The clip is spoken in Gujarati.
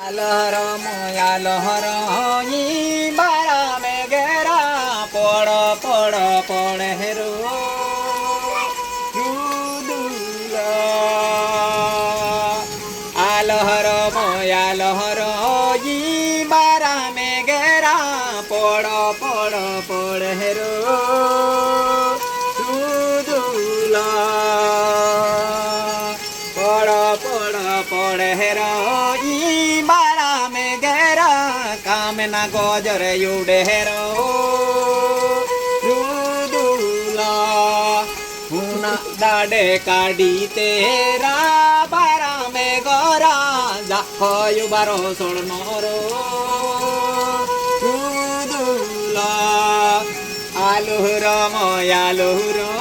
આલહરો મોયાલહરો ઈ બારા મે ગેરા પોડ પોડ પોડ હેરો આલહરો મોયાલહરો ઈ બારા મે ગેરા પોડ પોડ પોડ હેરો પોડ પોડ હેરો ઈ બારા મે ગેરા કામના ગોજર યુડે હેરો હુના દાડે કાઢી તેરા બારા મે ગોરા જાખયો બારો સોળનો રો આલુહરો મોયાલુહરો